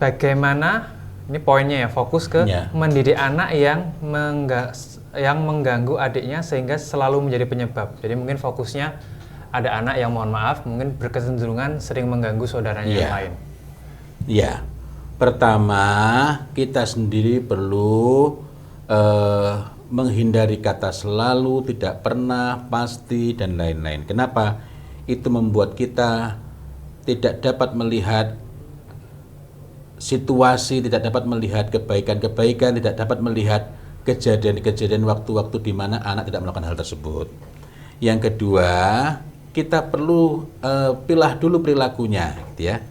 bagaimana ini poinnya ya, fokus ke mendidik anak yang mengganggu adiknya sehingga selalu menjadi penyebab. Jadi mungkin fokusnya ada anak yang mohon maaf mungkin berkecenderungan sering mengganggu saudaranya yang lain. Iya. Pertama, kita sendiri perlu menghindari kata selalu, tidak pernah, pasti, dan lain-lain. Kenapa? Itu membuat kita tidak dapat melihat situasi, tidak dapat melihat kebaikan-kebaikan, tidak dapat melihat kejadian-kejadian waktu-waktu di mana anak tidak melakukan hal tersebut. Yang kedua, kita perlu pilah dulu perilakunya, gitu ya.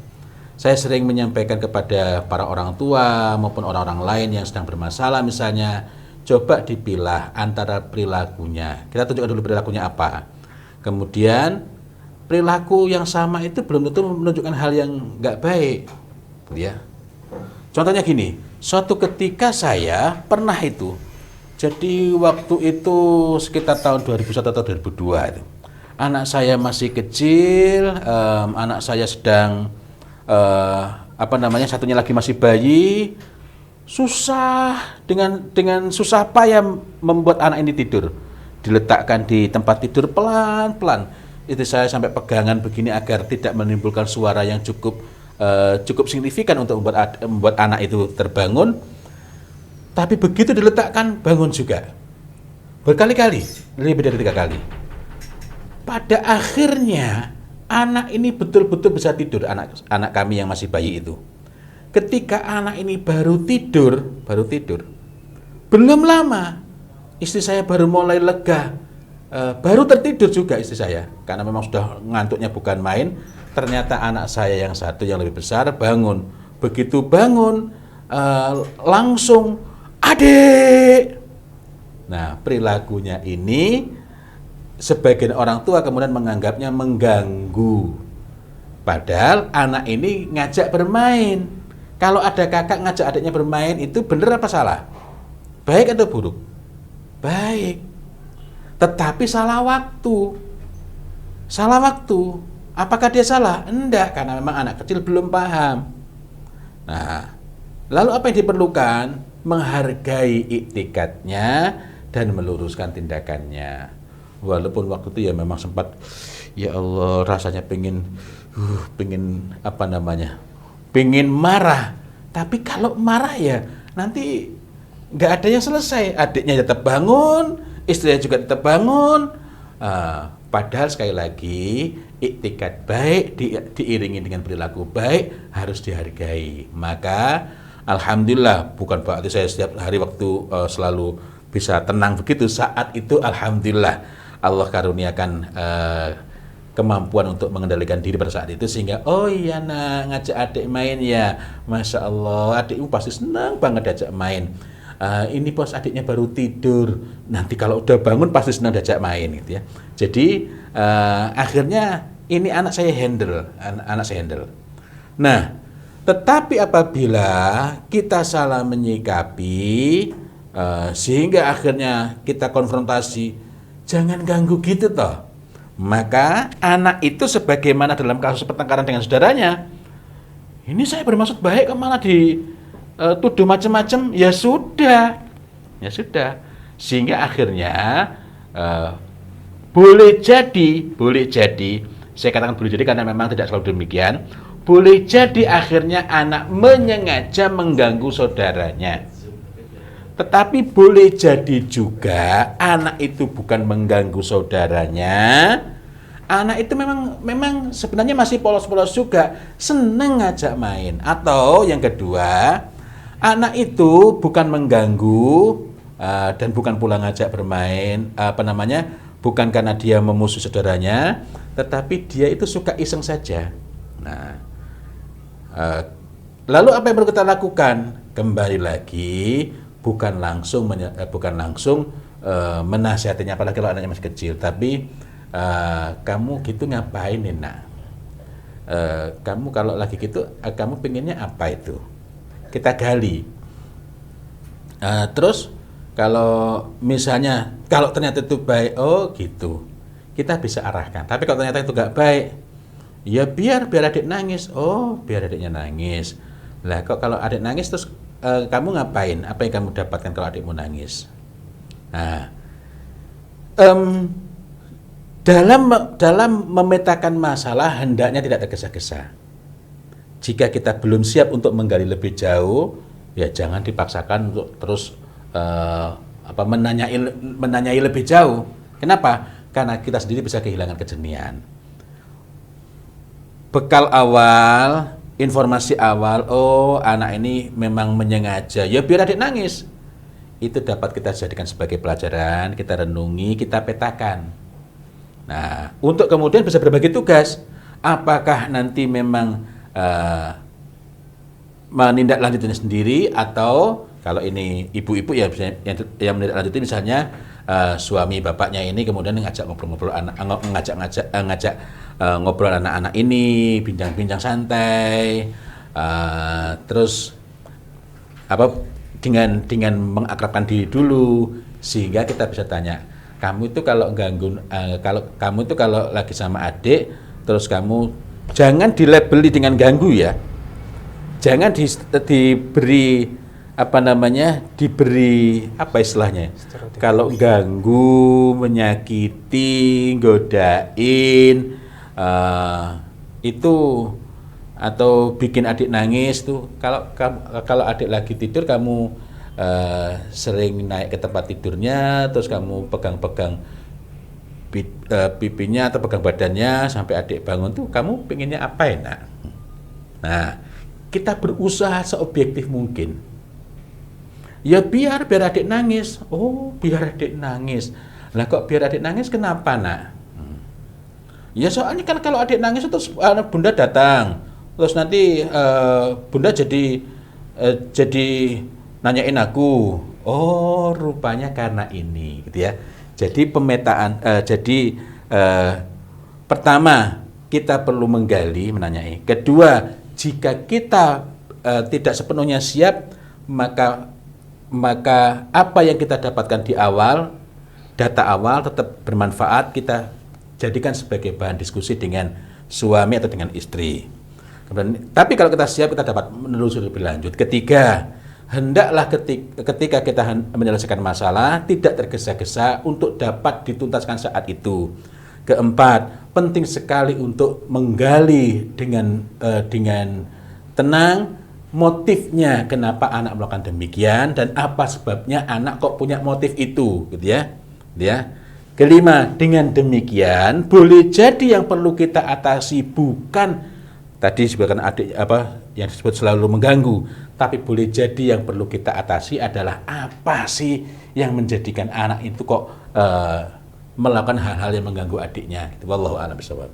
Saya sering menyampaikan kepada para orang tua maupun orang-orang lain yang sedang bermasalah misalnya, coba dipilah antara perilakunya. Kita tunjukkan dulu perilakunya apa. Kemudian perilaku yang sama itu belum tentu menunjukkan hal yang nggak baik, gitu ya. Contohnya gini, suatu ketika saya pernah itu, jadi waktu itu sekitar tahun 2001 atau 2002 itu, anak saya masih kecil, anak saya sedang satunya lagi masih bayi, susah dengan susah payah membuat anak ini tidur, diletakkan di tempat tidur pelan-pelan. Itu saya sampai pegangan begini agar tidak menimbulkan suara yang cukup signifikan untuk membuat anak itu terbangun. Tapi begitu diletakkan bangun juga berkali-kali, lebih dari 3 kali. Pada akhirnya anak ini betul-betul bisa tidur, anak kami yang masih bayi itu. Ketika anak ini baru tidur, belum lama istri saya baru mulai lega, baru tertidur juga istri saya, karena memang sudah ngantuknya bukan main. Ternyata anak saya yang satu yang lebih besar bangun. Begitu bangun, langsung, "Adik!" Nah, perilakunya ini sebagian orang tua kemudian menganggapnya mengganggu. Padahal anak ini ngajak bermain. Kalau ada kakak ngajak adiknya bermain, itu benar apa salah? Baik atau buruk? Baik. Tetapi salah waktu. Salah waktu. Apakah dia salah? Enggak, karena memang anak kecil belum paham. Nah, lalu apa yang diperlukan? Menghargai iktikadnya dan meluruskan tindakannya. Walaupun waktu itu ya memang sempat, ya Allah, rasanya pengen marah. Tapi kalau marah ya nanti nggak ada yang selesai. Adiknya tetap bangun, istrinya juga tetap bangun. Padahal sekali lagi iktikad baik diiringi dengan perilaku baik harus dihargai. Maka alhamdulillah, bukan berarti saya setiap hari waktu selalu bisa tenang begitu. Saat itu alhamdulillah Allah karuniakan kemampuan untuk mengendalikan diri pada saat itu, sehingga oh iya nak, ngajak adik main ya, Masya Allah, adikmu pasti senang banget diajak main. Ini bos adiknya baru tidur, nanti kalau udah bangun pasti senang diajak main, gitu ya. Jadi akhirnya ini anak saya handle. Nah, tetapi apabila kita salah menyikapi sehingga akhirnya kita konfrontasi, jangan ganggu gitu toh. Maka anak itu sebagaimana dalam kasus pertengkaran dengan saudaranya, ini saya bermaksud baik kok malah dituduh macam-macam, ya sudah, sehingga akhirnya boleh jadi, saya katakan boleh jadi karena memang tidak selalu demikian, boleh jadi akhirnya anak menyengaja mengganggu saudaranya. Tetapi boleh jadi juga anak itu bukan mengganggu saudaranya. Anak itu memang sebenarnya masih polos-polos juga, seneng ngajak main. Atau yang kedua, anak itu bukan mengganggu dan bukan pula ngajak bermain, bukan karena dia memusuhi saudaranya, tetapi dia itu suka iseng saja. Nah, lalu apa yang perlu kita lakukan? Kembali lagi, bukan langsung menasihatinya, apalagi kalau anaknya masih kecil, tapi kamu gitu ngapain nih nak? Kamu kalau lagi gitu, kamu pengennya apa itu? Kita gali. Terus kalau misalnya kalau ternyata itu baik, oh gitu, kita bisa arahkan. Tapi kalau ternyata itu gak baik, ya biar adik nangis. Oh, biar adiknya nangis. Lah kok kalau adik nangis terus kamu ngapain? Apa yang kamu dapatkan kalau adikmu nangis? Nah, dalam memetakan masalah hendaknya tidak tergesa-gesa. Jika kita belum siap untuk menggali lebih jauh, ya jangan dipaksakan untuk terus menanyai lebih jauh. Kenapa? Karena kita sendiri bisa kehilangan kejernihan. Bekal awal, informasi awal, oh anak ini memang menyengaja, ya biar adik nangis. Itu dapat kita jadikan sebagai pelajaran, kita renungi, kita petakan. Nah, untuk kemudian bisa berbagi tugas. Apakah nanti memang menindaklanjutinya sendiri, atau kalau ini ibu-ibu ya yang menindaklanjuti misalnya suami bapaknya ini kemudian ngajak ngobrol-ngobrol ngajak ngobrol anak-anak ini, bincang-bincang santai, terus dengan mengakrabkan diri dulu, sehingga kita bisa tanya, kamu itu kalau lagi sama adik, terus kamu jangan dilabeli dengan ganggu ya, jangan diberi apa istilahnya, kalau ganggu, menyakiti, godain, itu atau bikin adik nangis tuh, kalau adik lagi tidur kamu sering naik ke tempat tidurnya, terus kamu pegang-pegang pipinya atau pegang badannya sampai adik bangun tuh, kamu pengennya apa ya nak? Nah, kita berusaha seobjektif mungkin. Ya biar adik nangis. Oh, biar adik nangis. Lah kok biar adik nangis kenapa nak? Ya soalnya kan kalau adik nangis terus bunda datang, terus nanti bunda jadi nanyain aku. Oh, rupanya karena ini, gitu ya. Jadi pemetaan, pertama kita perlu menggali, menanyai. Kedua, jika kita tidak sepenuhnya siap, maka apa yang kita dapatkan di awal, data awal tetap bermanfaat, kita jadikan sebagai bahan diskusi dengan suami atau dengan istri. Tapi kalau kita siap, kita dapat menelusuri lebih lanjut. Ketiga, hendaklah ketika kita menyelesaikan masalah tidak tergesa-gesa untuk dapat dituntaskan saat itu. Keempat, penting sekali untuk menggali dengan tenang motifnya kenapa anak melakukan demikian dan apa sebabnya anak kok punya motif itu, gitu ya. Kelima, dengan demikian boleh jadi yang perlu kita atasi bukan tadi sebagian adik yang disebut selalu mengganggu, tapi boleh jadi yang perlu kita atasi adalah apa sih yang menjadikan anak itu kok melakukan hal-hal yang mengganggu adiknya. Wallahu a'lam bishawab.